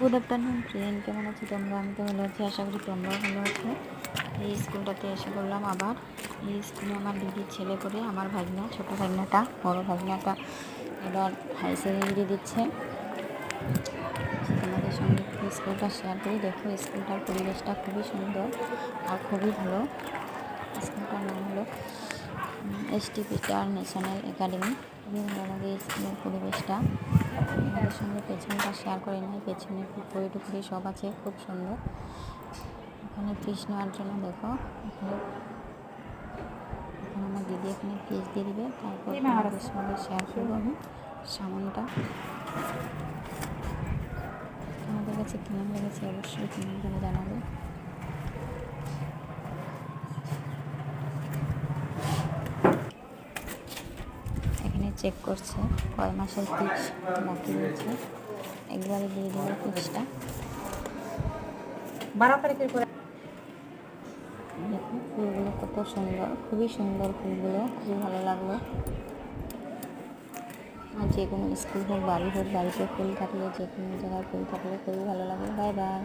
Good afternoon friend, কেমন আছো তোমরা? আমি তো ভালো আছি, আশা করি তোমরাও ভালো আছো। এই স্কুলটাতে এসে বললাম আবার। এই স্কুলে আমার দিদির ছেলে পড়ে, আমার ভাগনা, ছোটো ভাগনাটা, বড়ো ভাগনাটা এবার হাই সেকেন্ডারি দিচ্ছে। তোমাদের সঙ্গে একটু স্কুলটা শেয়ার করি। দেখো, স্কুলটার পরিবেশটা খুবই সুন্দর আর খুবই ভালো। স্কুলটার নাম হলো এসটি পিটার ন্যাশনাল একাডেমি। খুবই ভালো লাগে স্কুলের পরিবেশটা। আমাদের সঙ্গে পেছনটা শেয়ার করে নেয়। পেছনে পুকুরি টুকুরি সব আছে, খুব সুন্দর। এখানে ফিস নেওয়ার জন্য দেখো, এখানে আমার দিদি এখানে ফিস দিয়ে দিবে, তারপর আমাদের সঙ্গে শেয়ার করবো আমি সামানটা। আমাদের কাছে কেমন লেগেছে অবশ্যই কমেন্ট করে জানাবে। এখানে চেক করছে কয় মাসের ফিস বাকি রয়েছে, একবারে দিয়ে দেবে ফিসটা। 12 তারিখের পরে দেখো ফুলগুলো কত সুন্দর, খুবই সুন্দর ফুলগুলো, খুবই ভালো লাগলো। আর যে কোনো স্কুল হোক, বাড়ি হোক, বাড়িতে ফুল থাকলে, যে কোনো জায়গায় ফুল থাকলে খুবই ভালো লাগে। Bye bye.